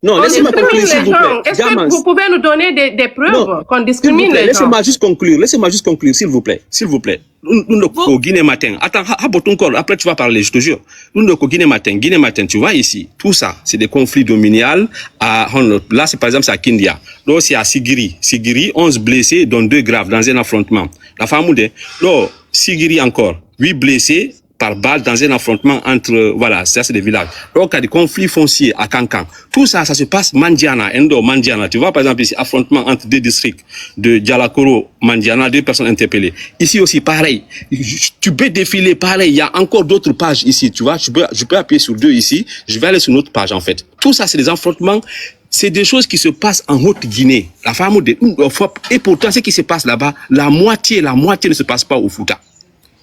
Non, On laissez-moi conclure, discrimine s'il les vous gens. plaît. Est-ce que vous pouvez nous donner des preuves qu'on discrimine les gens? Laissez-moi juste conclure, s'il vous plaît. S'il vous plaît. Nous, au Guinée matin. Attends, après tu vas parler, je te jure. Nous, au Guinée matin, tu vois ici, tout ça, c'est des conflits dominiales. Là, c'est par exemple, c'est à Kindia. Là, c'est à Sigiri. Sigiri, 11 blessés, dont 2 graves, dans un affrontement. La femme de, là, Sigiri encore, 8 blessés par balle dans un affrontement entre, voilà, ça c'est des villages. Donc, il y a des conflits fonciers à Kankan. Tout ça, ça se passe Mandiana, Mandiana. Tu vois, par exemple, ici, affrontement entre 2 districts de Dialakoro, Mandiana, 2 personnes interpellées. Ici aussi, pareil. Tu peux défiler, pareil. Il y a encore d'autres pages ici, tu vois. Je peux appuyer sur 2 ici. Je vais aller sur une autre page, en fait. Tout ça, c'est des affrontements. C'est des choses qui se passent en Haute-Guinée. La femme de, et pourtant, ce qui se passe là-bas, la moitié ne se passe pas au Fouta.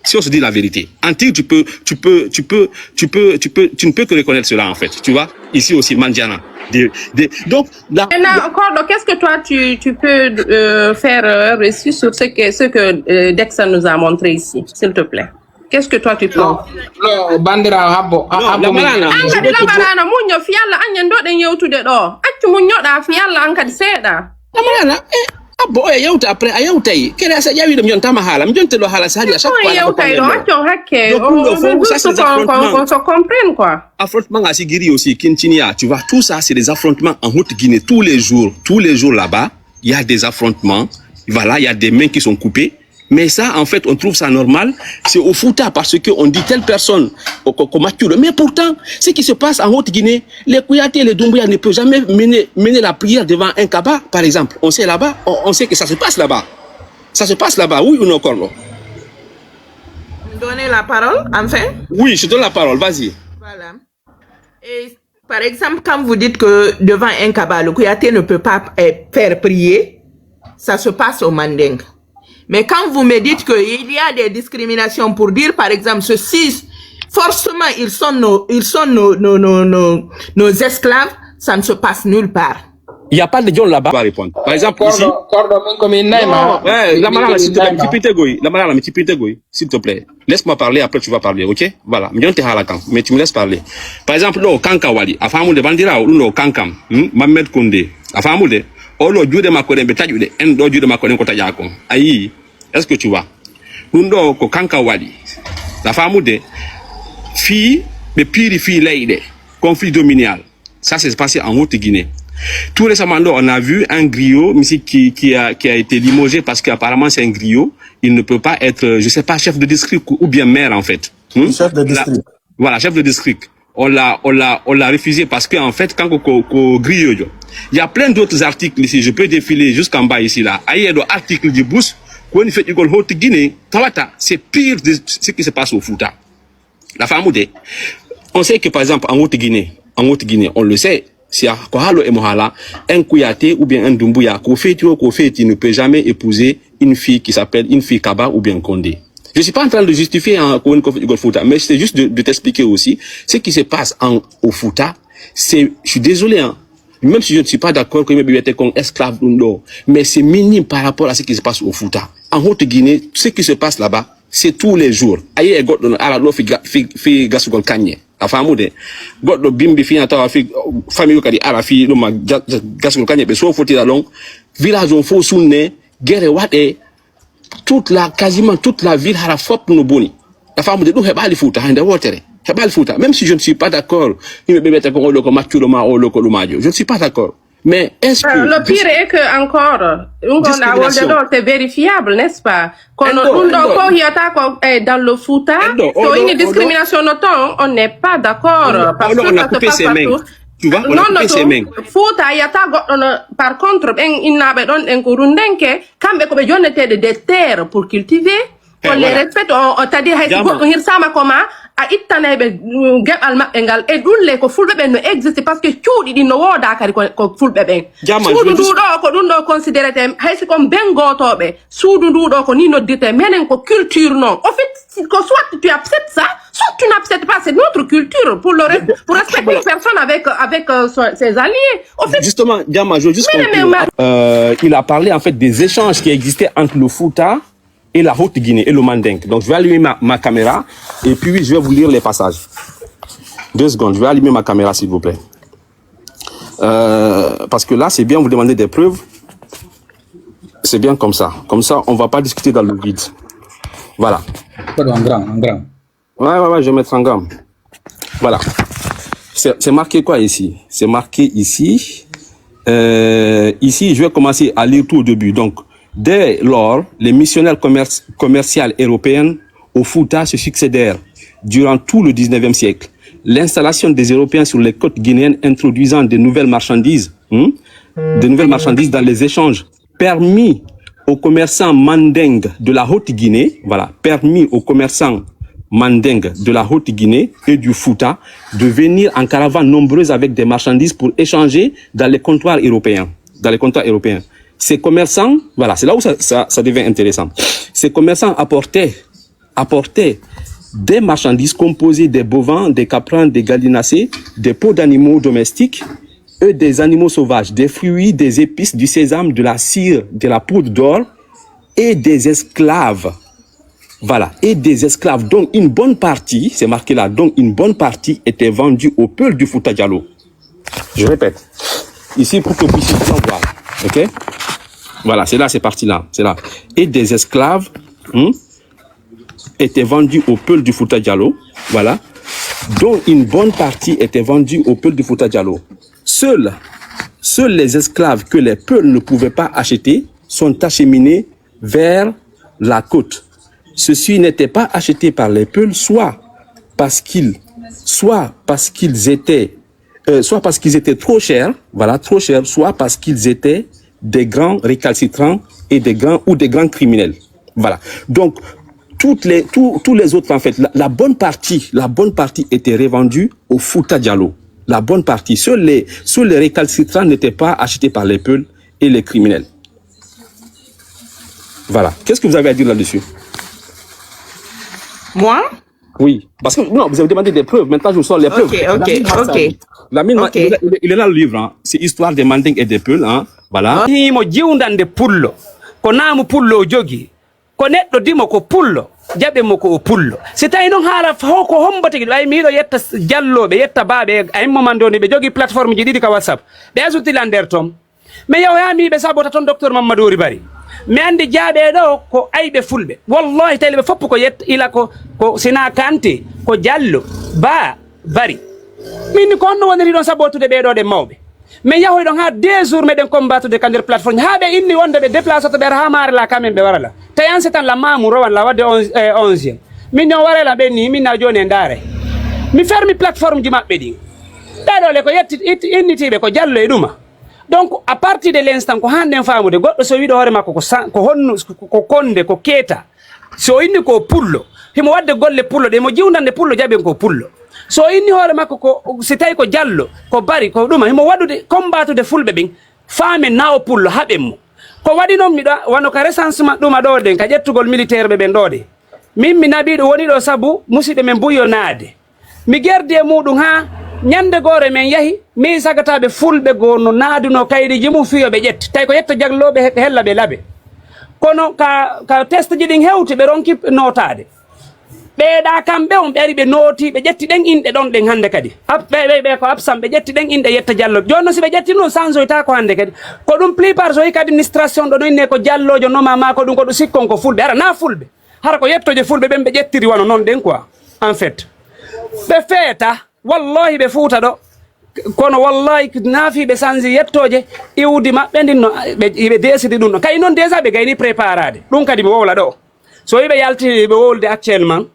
Si on se dit la vérité. Antique, tu ne peux que reconnaître cela, en fait. Tu vois? Ici aussi, Mandiana. Donc, Maintenant, qu'est-ce que toi, tu peux faire un récit sur ce que Dexa nous a montré ici, s'il te plaît? Qu'est-ce que toi, tu penses? Non, bandira habo. la malana. Anga la malana, munyo fiala, anya ndo de nyeutude do. Accu munyo da fiala anka di seda. La malana, bon, yauta après, ayauta yi. Kera sa yawi dem yonta mahala, mjonte lo hala sahari à chaque fois. Yauta do, accu hakke. Donc, ça c'est des affrontements. Qu'on se comprenne, quoi. Affrontements à Sigiri aussi, Kinchinia, tu vois, tout ça c'est des affrontements en Haute-Guinée tous les jours là-bas, il y a des affrontements. Voilà, il y a des mains qui sont coupées. Mais ça, en fait, on trouve ça normal. C'est au Fouta parce qu'on dit telle personne qu'on mature. Mais pourtant, ce qui se passe en Haute-Guinée, les Kouyaté et les Doumbouya ne peuvent jamais mener la prière devant un Kaba, par exemple. On sait là-bas, on sait que ça se passe là-bas. Ça se passe là-bas, oui ou non, Corlo? Donnez la parole, enfin? Oui, je donne la parole, vas-y. Voilà. Et par exemple, quand vous dites que devant un Kaba, le Kouyaté ne peut pas faire prier, ça se passe au Manding. Mais quand vous me dites qu'il y a des discriminations pour dire, par exemple, ceci, forcément, ils sont nos esclaves, ça ne se passe nulle part. Il n'y a pas de gens là-bas à répondre. Par exemple, ici. La malala, s'il te plaît, s'il te plaît. Laisse-moi parler, après tu vas parler, ok? Voilà. Mais tu me laisses parler. Par exemple, là, au Kankawali, à Famou de Bandira, ou au Kankam, Mamed Koundé, à Famou de, Olo jude makone betajude en do jude makone kota jako ayi est-ce que tu vois nundo ko kanka wadi la femme de fille de pire fille laide conflit dominial ça s'est passé en Haute-Guinée. Tout récemment on a vu un griot qui a été limogé parce qu'apparemment c'est un griot, il ne peut pas être je sais pas chef de district ou bien maire en fait. Chef de district. Voilà, chef de district. On l'a refusé parce qu'en fait, quand on grille, il y a plein d'autres articles ici. Je peux défiler jusqu'en bas ici, là. Il y a des articles du Bous, quand on fait du Haute-Guinée, c'est pire de ce qui se passe au Fouta. La femme de, on sait que par exemple, en Haute-Guinée, on le sait, si à Kohalo et Mohala, un Kouyaté ou bien un Doumbouya, il ne peut jamais épouser une fille qui s'appelle une fille Kaba ou bien Kondé. Je suis pas en train de justifier un Fouta, mais c'est juste de t'expliquer aussi ce qui se passe au Fouta. Je suis désolé, hein, même si je ne suis pas d'accord que les bibliothèques sont esclaves ou non, mais c'est minime par rapport à ce qui se passe au Fouta. En Haute-Guinée, ce qui se passe là-bas, c'est tous les jours. Aïe, God, ala lo fi gasugol kanye. La femme de God bimbi fi ata fi famille kadi ala fi no ma gasugol kanye be so foti la long village on fo sunne guerre wade quasiment toute la ville a la faute nous boni. La femme de nous hebali Fouta hande wotere. Hebali Fouta, même si je ne suis pas d'accord, je ne suis pas d'accord. Mais est-ce que le pire est que encore c'est vérifiable, n'est-ce pas? Quand dans le Fouta, une discrimination on n'est pas d'accord parce que on a coupé ses mains. Tu vois, on a coupé ses mains. Fouta yata par contre inabe don en kurundenke kambe ko be jonnete des terres pour cultiver. On les respecte, on t'a dit hirsama koma a ittanebe gebal mabbe ngal e dulle ko fulbe ben no existe parce que ciudi di no woda kadi ko fulbe ben suudu ndu do ko dun do considérete haysi ko ben gotobe suudu ndu do ko ni noddite menen ko culture non au fait que soit tu acceptes ça soit tu n'acceptes pas, c'est notre culture pour respecter une personne avec ses alliés au fait justement Diama je veux juste il a parlé en fait des échanges qui existaient entre le Fouta et la Haute-Guinée et le Manding. Donc je vais allumer ma caméra et puis je vais vous lire les passages. 2 secondes, je vais allumer ma caméra s'il vous plaît. Parce que là, c'est bien, vous demandez des preuves. C'est bien comme ça. Comme ça, on ne va pas discuter dans le vide. Voilà. En grand. Ouais, je vais mettre en gamme. Voilà. C'est marqué quoi ici? C'est marqué ici. Ici, je vais commencer à lire tout au début. Donc, dès lors, les missionnaires commerciaux européens au Fouta se succédèrent durant tout le 19e siècle. L'installation des Européens sur les côtes guinéennes introduisant de nouvelles marchandises dans les échanges permis aux commerçants mandingues de la Haute-Guinée, de la Haute-Guinée et du Fouta de venir en caravane nombreuse avec des marchandises pour échanger dans les comptoirs européens. Ces commerçants, voilà, c'est là où ça devient intéressant. Ces commerçants apportaient des marchandises composées des bovins, des caprins, des gallinacés, des peaux d'animaux domestiques et des animaux sauvages, des fruits, des épices, du sésame, de la cire, de la poudre d'or et des esclaves. Voilà, et des esclaves. Donc une bonne partie, c'est marqué là, donc une bonne partie était vendue au peuple du Fouta Djallon. Je répète, ici pour que vous puissiez bien voir, ok? Voilà, c'est là, c'est parti là, c'est là. Et des esclaves étaient vendus au peuple du Fouta Djallon, voilà, dont une bonne partie était vendue au peuple du Fouta Djallon. Seuls les esclaves que les peuples ne pouvaient pas acheter sont acheminés vers la côte. Ceux-ci n'étaient pas achetés par les peuples, soit parce qu'ils étaient trop chers, soit parce qu'ils étaient des grands récalcitrants et des grands criminels. Voilà. Donc tous les autres, en fait, la bonne partie était revendue au Fouta Djallon. La bonne partie. Seuls les récalcitrants n'étaient pas achetés par les peuples et les criminels. Voilà. Qu'est-ce que vous avez à dire là-dessus? Moi? Oui. Parce que, non, vous avez demandé des preuves. Maintenant, je vous sors les preuves. Ok. Il est là le livre, hein. C'est Histoire des Mandingues et des Peuls, hein. Voilà. Mo jiwdande pullo ko naamu pullo jogi ko neɗɗo dimo ko pullo jaɓe mo ko o pullo si tawi noon haala ko hombo tigi ay miiɗo yetta jalloɓe yetta baaɓe ay momandoni ɓe jogi plateforme ji ɗiɗi ka WhatsApp ɓe asutila nder toon mais yahoyamiɓe sabota toon docteur Mamadou Ory Bari mi andi jaaɓe ɗo ko ayɓe fulɓe wallahi tawi ɓe foppu ko yetta ila ko sina Kanté ko Diallo Ba Bari min ko honno woniri ɗon sabotude ɓeɗo ɗe mawɓe mais yahoy ɗon ha 2 jours meɗen combattude ka nder plateforme ha ɓe inni wonde ɓe déplace to ɓe ha maare la kamen ɓe warala tayan c'est tan la mamou rowan la wadde 11e min on warela ɓen ni min na joni e ndaare mi fermi plateforme ji maɓɓe ɗin ɓeɗole ko innitiɓe ko Diallo e ɗuma donc à partir de l'instant ko hannden famude goɗɗo so wiɗo hoore makko ko honnu ko konde ko keeta so inni ko pullo himo wadde golle pullo ɗe mo jiwdande pullo jaɓen ko pullo so inni hoore makko ko si tawi ko Diallo ko Bari ko ɗuma himo waɗude combattude fulɓe ɓen faamen na o pullo haɓen mo ko waɗi noon miɗo wano ka recensement ɗuma ɗo ɗen ka ƴettugol militaire ɓe ɓen ɗo ɗe min mi naɓiɗo woni ɗo saabu musidɓe men mbuyo naade mi gerdi e muɗum ha ñande gore men yahi mi sagataɓe fulɓe goo no naaduno kayriji mum fiyo ɓe ƴetti tawi ko yetto jagloɓe hella ɓe laaɓe kono ka test ji ɗin hewti ɓe ronki notade ɓeeɗa kamɓe on ɓe ari ɓe nooti ɓe ƴetti ɗen inɗe ɗon ɗen hannde kadi ɓe ko absam ɓe ƴetti ɗen inɗe yetta Diallo joni noon si ɓe ƴetti ɗum changeoyta ko hannde kadi ko ɗum plupart so hikka administration ɗo no inne ko Diallojo nomama ko ɗum ko ɗum sikkon ko fulɓe ara na fulɓe hara ko yettoje fulɓe ɓen ɓe ƴettiri wano noon ɗen quoi en fait ɓe feeta wallahi ɓe fuuta ɗo kono wallahi naafiɓe sangi yettoje iwdi maɓɓe ndin no ɓe desidi ɗum ɗo kay noon déjà ɓe gayni préparade ɗum kadi mi wowla ɗo so yiɓe yalti ɓe wowlde actuellement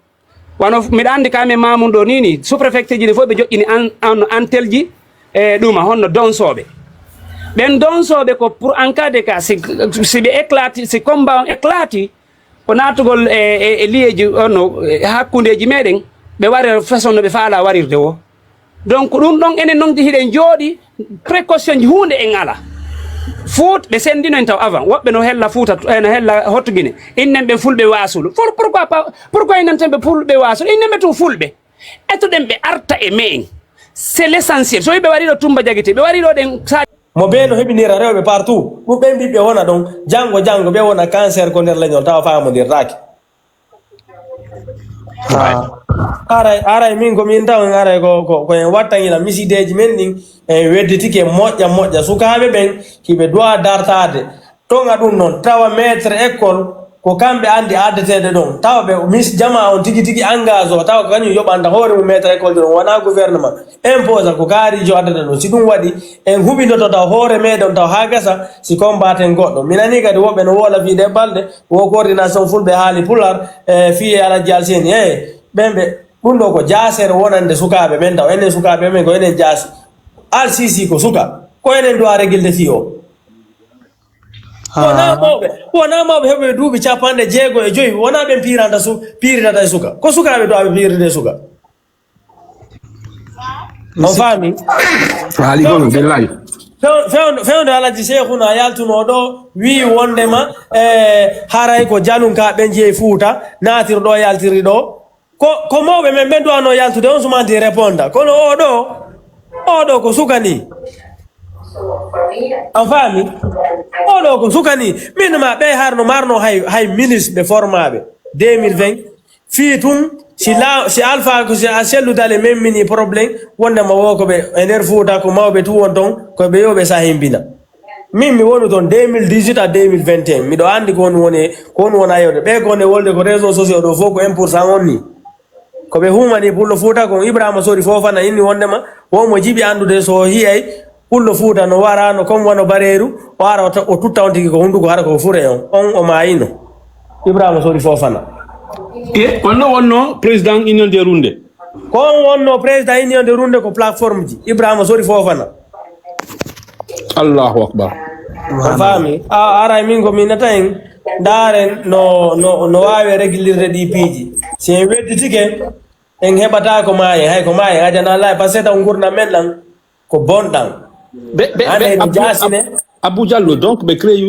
wano miɗa andi kamen mamum ɗo nini sous préfecture ji ɗi fof ɓe joƴƴini antel ji e ɗuma honno donsoɓe ɓen donsoɓe ko pour en cas de cas si ɓe éclati si combat on éclati ko natugol e liyeji onno hakkudeji meɗen ɓe wari façon no ɓe faala warirde o donc ɗum ɗon enen noon hiɗen jooɗi précaution ji hunde en ala Foot ɓe sendino en taw avant woɓɓe no hella Fouta no hella Haute-Guinée innen ɓe fulɓe wasulu pourquoi innen tan ɓe fulɓe wasulu innen ɓe tun fulɓe ettoɗen ɓe arta e men c'est l'essentiel so ɓe wari ɗo Tumba Diaguité ɓe wari ɗo ɗen sa mo ɓe no heɓinira rewɓe partout ɗum ɓen ɓiɓɓe wona ɗon janggo ɓe wona cancer ko nder leñol tawa famodirtaki Aray min ko min taw aray ko en wattangila misideji men ɗin en wedditike moƴƴa sukaɓe ɓen kiɓe dowa dartade tonga ɗum noon tawa maître école ko kamɓe andi addetede ɗon tawa ɓe mis jama on tigi tigi engage o tawa ko kañum yoɓanta hoore mum maître école ɗon wona gouvernement impose ko kaarijo addata ɗum si ɗum waɗi en huɓinoto taw hoore meɗen taw ha gasa si combaten goɗɗo minani kadi woɓɓe no woola fiide balɗe wo coordination fulɓe haali pular fiye alaji alseni ɓemɓe ɗum ɗo ko jasere wonande sukaɓe men taw enen sukaɓe men ko enen jaasi Al-Sisi ko suka ko enen dowa régilde fi o wona mawɓe heɓe duuɓi 65 wona ɓen piiritata e suka ko sukaɓe dowa ɓe piiride suka on faami haali gon billahi fewde alaji cheikhuna yaltuno ɗo wi wondema haray ko jalunka ɓen jeeyi Fuuta naatiri ɗo yaltiri ɗo ko mawɓe men ɓen duwano yaltude on sumanti réponda kono oɗo ko sukani an faami oɗo ko sukani min ma ɓe harno marno hay ministre ɓe formaɓe 2020 fii tun si alpha ko si a selludale men mini probléme wondema wo koɓe e nder Fuuta ko mawɓe tu won ton koɓe yoɓe sahimbina min mi woni toon 2018 à 2021 miɗo andi ko woni wona yewde ɓe kone wolde ko réseau sociaux ɗo fof ko 1% on ni koɓe humani pullo Fuuta ko Ibrahima Sori Fofana inni wondema wonmo jiɓi andude so hiyay pullo Fuuta no warano comme wono bareeru o ara o tutta on tigi ko hunduko hara ko fure on o mayino Ibrahima Sori Fofana wonno président union de runde ko on wonno président union de runde ko plateforme ji Ibrahima Sori Fofana Allahu akbar a faami a ara min ko minata en daren no wawi régulirde ɗi piiji si en wedditike en heɓata ko maayen hay ko maayen ajana layi par ce que taw gurdam men ɗan ko bonɗan ane no jasine Abou Diallo donc ɓe créé